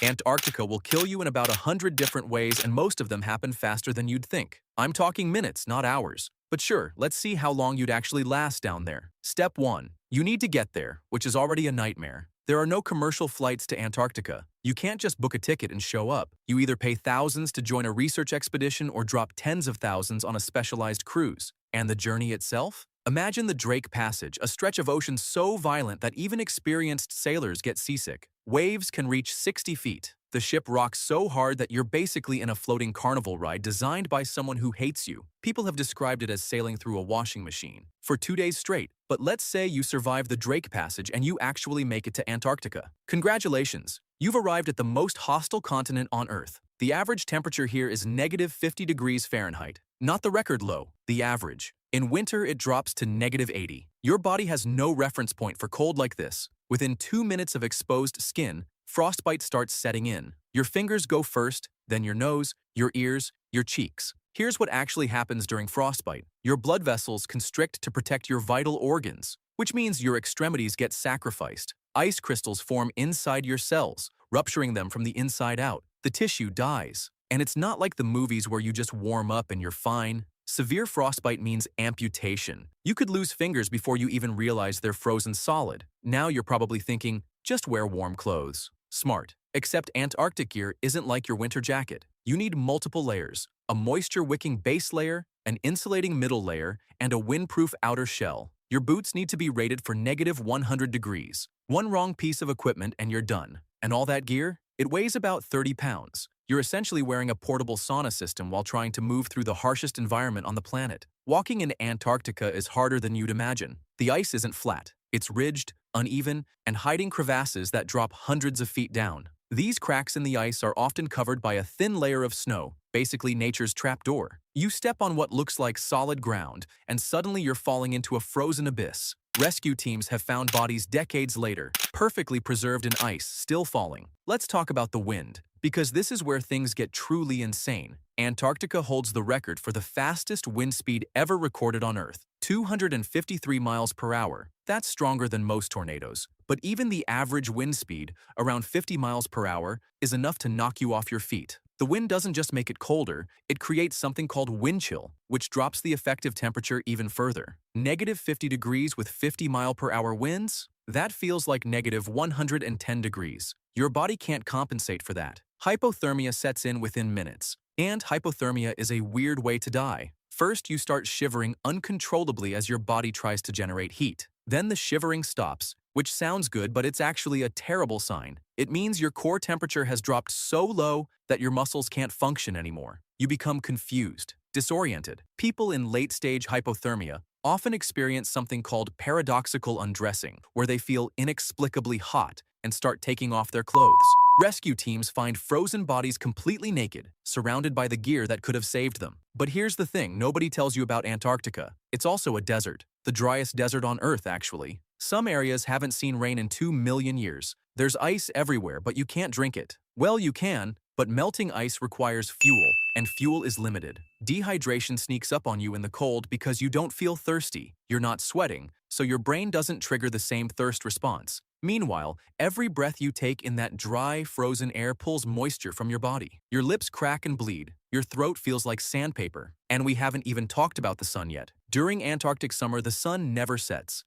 Antarctica will kill you in about 100 different ways, and most of them happen faster than you'd think. I'm talking minutes, not hours. But sure, let's see how long you'd actually last down there. Step 1. You need to get there, which is already a nightmare. There are no commercial flights to Antarctica. You can't just book a ticket and show up. You either pay thousands to join a research expedition or drop tens of thousands on a specialized cruise. And the journey itself? Imagine the Drake Passage, a stretch of ocean so violent that even experienced sailors get seasick. Waves can reach 60 feet. The ship rocks so hard that you're basically in a floating carnival ride designed by someone who hates you. People have described it as sailing through a washing machine for 2 days straight. But let's say you survive the Drake Passage and you actually make it to Antarctica. Congratulations! You've arrived at the most hostile continent on Earth. The average temperature here is negative 50 degrees Fahrenheit. Not the record low, the average. In winter, it drops to negative 80. Your body has no reference point for cold like this. Within 2 minutes of exposed skin, frostbite starts setting in. Your fingers go first, then your nose, your ears, your cheeks. Here's what actually happens during frostbite. Your blood vessels constrict to protect your vital organs, which means your extremities get sacrificed. Ice crystals form inside your cells, rupturing them from the inside out. The tissue dies. And it's not like the movies where you just warm up and you're fine. Severe frostbite means amputation. You could lose fingers before you even realize they're frozen solid. Now you're probably thinking, just wear warm clothes. Smart. Except Antarctic gear isn't like your winter jacket. You need multiple layers, a moisture-wicking base layer, an insulating middle layer, and a windproof outer shell. Your boots need to be rated for negative 100 degrees. One wrong piece of equipment and you're done. And all that gear? It weighs about 30 pounds. You're essentially wearing a portable sauna system while trying to move through the harshest environment on the planet. Walking in Antarctica is harder than you'd imagine. The ice isn't flat. It's ridged, uneven, and hiding crevasses that drop hundreds of feet down. These cracks in the ice are often covered by a thin layer of snow, basically nature's trapdoor. You step on what looks like solid ground, and suddenly you're falling into a frozen abyss. Rescue teams have found bodies decades later, perfectly preserved in ice, still falling. Let's talk about the wind, because this is where things get truly insane. Antarctica holds the record for the fastest wind speed ever recorded on Earth, 253 miles per hour. That's stronger than most tornadoes. But even the average wind speed, around 50 miles per hour, is enough to knock you off your feet. The wind doesn't just make it colder, it creates something called wind chill, which drops the effective temperature even further. Negative 50 degrees with 50-mile-per-hour winds? That feels like negative 110 degrees. Your body can't compensate for that. Hypothermia sets in within minutes. And hypothermia is a weird way to die. First, you start shivering uncontrollably as your body tries to generate heat. Then the shivering stops, which sounds good, but it's actually a terrible sign. It means your core temperature has dropped so low that your muscles can't function anymore. You become confused, disoriented. People in late-stage hypothermia often experience something called paradoxical undressing, where they feel inexplicably hot and start taking off their clothes. Rescue teams find frozen bodies completely naked, surrounded by the gear that could have saved them. But here's the thing nobody tells you about Antarctica. It's also a desert. The driest desert on Earth, actually. Some areas haven't seen rain in 2 million years. There's ice everywhere, but you can't drink it. Well, you can, but melting ice requires fuel, and fuel is limited. Dehydration sneaks up on you in the cold because you don't feel thirsty. You're not sweating, so your brain doesn't trigger the same thirst response. Meanwhile, every breath you take in that dry, frozen air pulls moisture from your body. Your lips crack and bleed. Your throat feels like sandpaper. And we haven't even talked about the sun yet. During Antarctic summer, the sun never sets.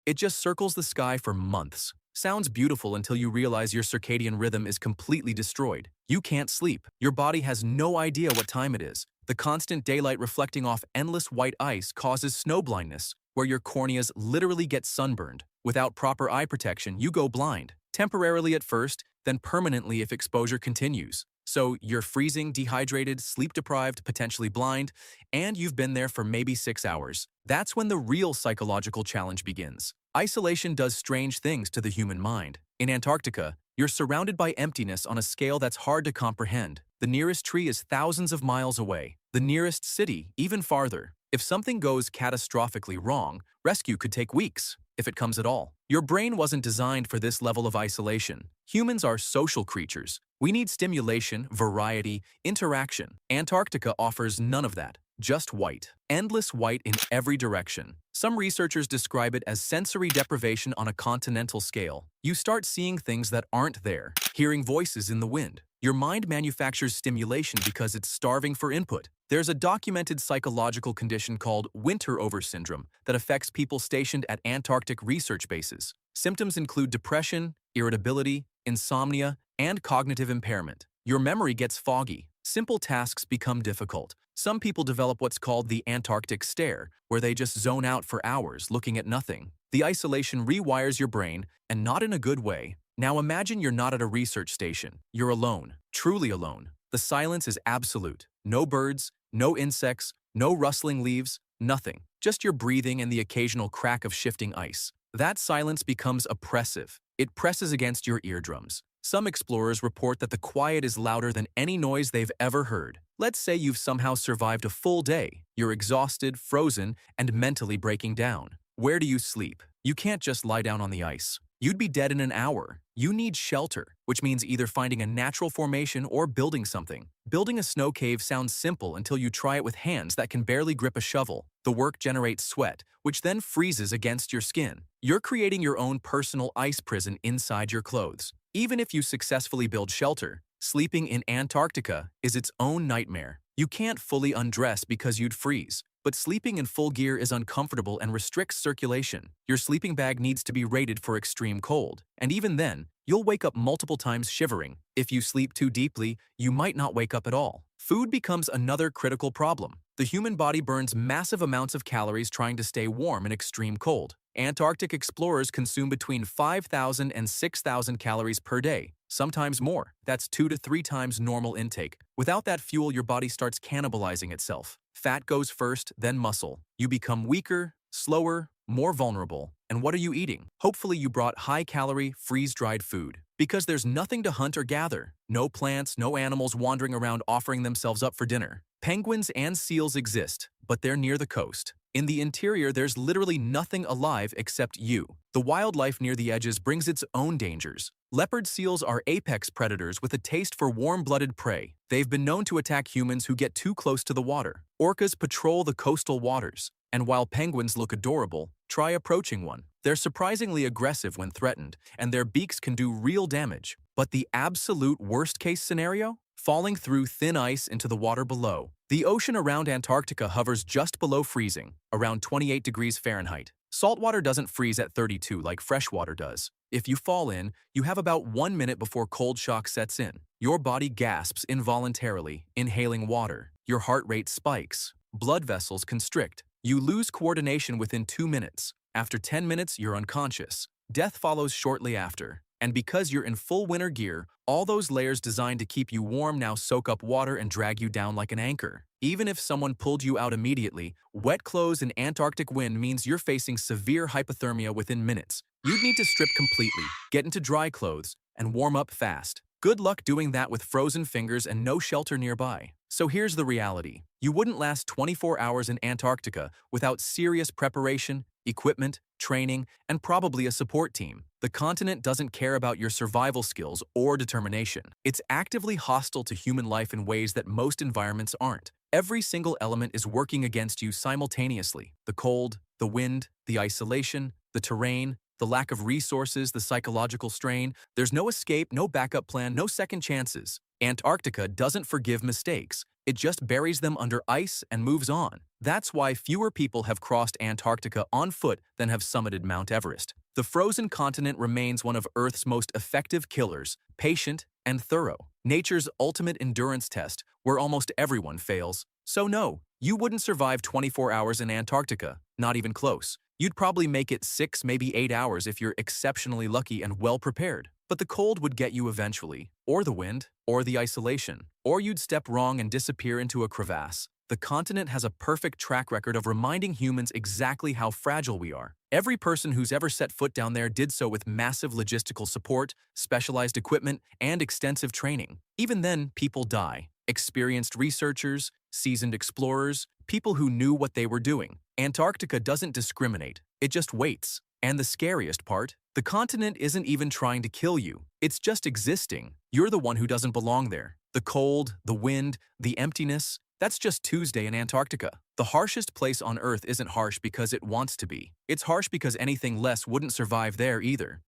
It just circles the sky for months. Sounds beautiful until you realize your circadian rhythm is completely destroyed. You can't sleep. Your body has no idea what time it is. The constant daylight reflecting off endless white ice causes snow blindness, where your corneas literally get sunburned. Without proper eye protection, you go blind. Temporarily at first, then permanently if exposure continues. So you're freezing, dehydrated, sleep-deprived, potentially blind, and you've been there for maybe 6 hours. That's when the real psychological challenge begins. Isolation does strange things to the human mind. In Antarctica, you're surrounded by emptiness on a scale that's hard to comprehend. The nearest tree is thousands of miles away. The nearest city, even farther. If something goes catastrophically wrong, rescue could take weeks, if it comes at all. Your brain wasn't designed for this level of isolation. Humans are social creatures. We need stimulation, variety, interaction. Antarctica offers none of that. just white. Endless white in every direction. Some researchers describe it as sensory deprivation on a continental scale. You start seeing things that aren't there, hearing voices in the wind. Your mind manufactures stimulation because it's starving for input. There's a documented psychological condition called winter over syndrome that affects people stationed at Antarctic research bases. Symptoms include depression, irritability, insomnia, and cognitive impairment. Your memory gets foggy. Simple tasks become difficult. Some people develop what's called the Antarctic stare, where they just zone out for hours looking at nothing. The isolation rewires your brain, and not in a good way. Now imagine you're not at a research station. You're alone, truly alone. The silence is absolute. No birds, no insects, no rustling leaves, nothing. Just your breathing and the occasional crack of shifting ice. That silence becomes oppressive. It presses against your eardrums. Some explorers report that the quiet is louder than any noise they've ever heard. Let's say you've somehow survived a full day. You're exhausted, frozen, and mentally breaking down. Where do you sleep? You can't just lie down on the ice. You'd be dead in an hour. You need shelter, which means either finding a natural formation or building something. Building a snow cave sounds simple until you try it with hands that can barely grip a shovel. The work generates sweat, which then freezes against your skin. You're creating your own personal ice prison inside your clothes. Even if you successfully build shelter, sleeping in Antarctica is its own nightmare. You can't fully undress because you'd freeze. But sleeping in full gear is uncomfortable and restricts circulation. Your sleeping bag needs to be rated for extreme cold. And even then, you'll wake up multiple times shivering. If you sleep too deeply, you might not wake up at all. Food becomes another critical problem. The human body burns massive amounts of calories trying to stay warm in extreme cold. Antarctic explorers consume between 5,000 and 6,000 calories per day, sometimes more. That's 2 to 3 times normal intake. Without that fuel, your body starts cannibalizing itself. Fat goes first, then muscle. You become weaker, slower, more vulnerable. And what are you eating? Hopefully you brought high-calorie, freeze-dried food. Because there's nothing to hunt or gather. No plants, no animals wandering around offering themselves up for dinner. Penguins and seals exist, but they're near the coast. In the interior, there's literally nothing alive except you. The wildlife near the edges brings its own dangers. Leopard seals are apex predators with a taste for warm-blooded prey. They've been known to attack humans who get too close to the water. Orcas patrol the coastal waters. And while penguins look adorable, try approaching one. They're surprisingly aggressive when threatened, and their beaks can do real damage. But the absolute worst-case scenario? Falling through thin ice into the water below. The ocean around Antarctica hovers just below freezing, around 28 degrees Fahrenheit. Saltwater doesn't freeze at 32 like freshwater does. If you fall in, you have about 1 minute before cold shock sets in. Your body gasps involuntarily, inhaling water. Your heart rate spikes. Blood vessels constrict. You lose coordination within 2 minutes. After 10 minutes, you're unconscious. Death follows shortly after. And because you're in full winter gear, all those layers designed to keep you warm now soak up water and drag you down like an anchor. Even if someone pulled you out immediately, wet clothes and Antarctic wind means you're facing severe hypothermia within minutes. You'd need to strip completely, get into dry clothes, and warm up fast. Good luck doing that with frozen fingers and no shelter nearby. So here's the reality. You wouldn't last 24 hours in Antarctica without serious preparation, equipment, training, and probably a support team. The continent doesn't care about your survival skills or determination. It's actively hostile to human life in ways that most environments aren't. Every single element is working against you simultaneously. The cold, the wind, the isolation, the terrain, the lack of resources, the psychological strain. There's no escape, no backup plan, no second chances. Antarctica doesn't forgive mistakes. It just buries them under ice and moves on. That's why fewer people have crossed Antarctica on foot than have summited Mount Everest. The frozen continent remains one of Earth's most effective killers, patient and thorough. Nature's ultimate endurance test, where almost everyone fails. So no, you wouldn't survive 24 hours in Antarctica, not even close. You'd probably make it 6, maybe 8 hours if you're exceptionally lucky and well prepared. But the cold would get you eventually, or the wind, or the isolation, or you'd step wrong and disappear into a crevasse. The continent has a perfect track record of reminding humans exactly how fragile we are. Every person who's ever set foot down there did so with massive logistical support, specialized equipment, and extensive training. Even then, people die. Experienced researchers, seasoned explorers, people who knew what they were doing. Antarctica doesn't discriminate, it just waits. And the scariest part, the continent isn't even trying to kill you. It's just existing. You're the one who doesn't belong there. The cold, the wind, the emptiness, That's just Tuesday in Antarctica. The harshest place on Earth isn't harsh because it wants to be. It's harsh because anything less wouldn't survive there either.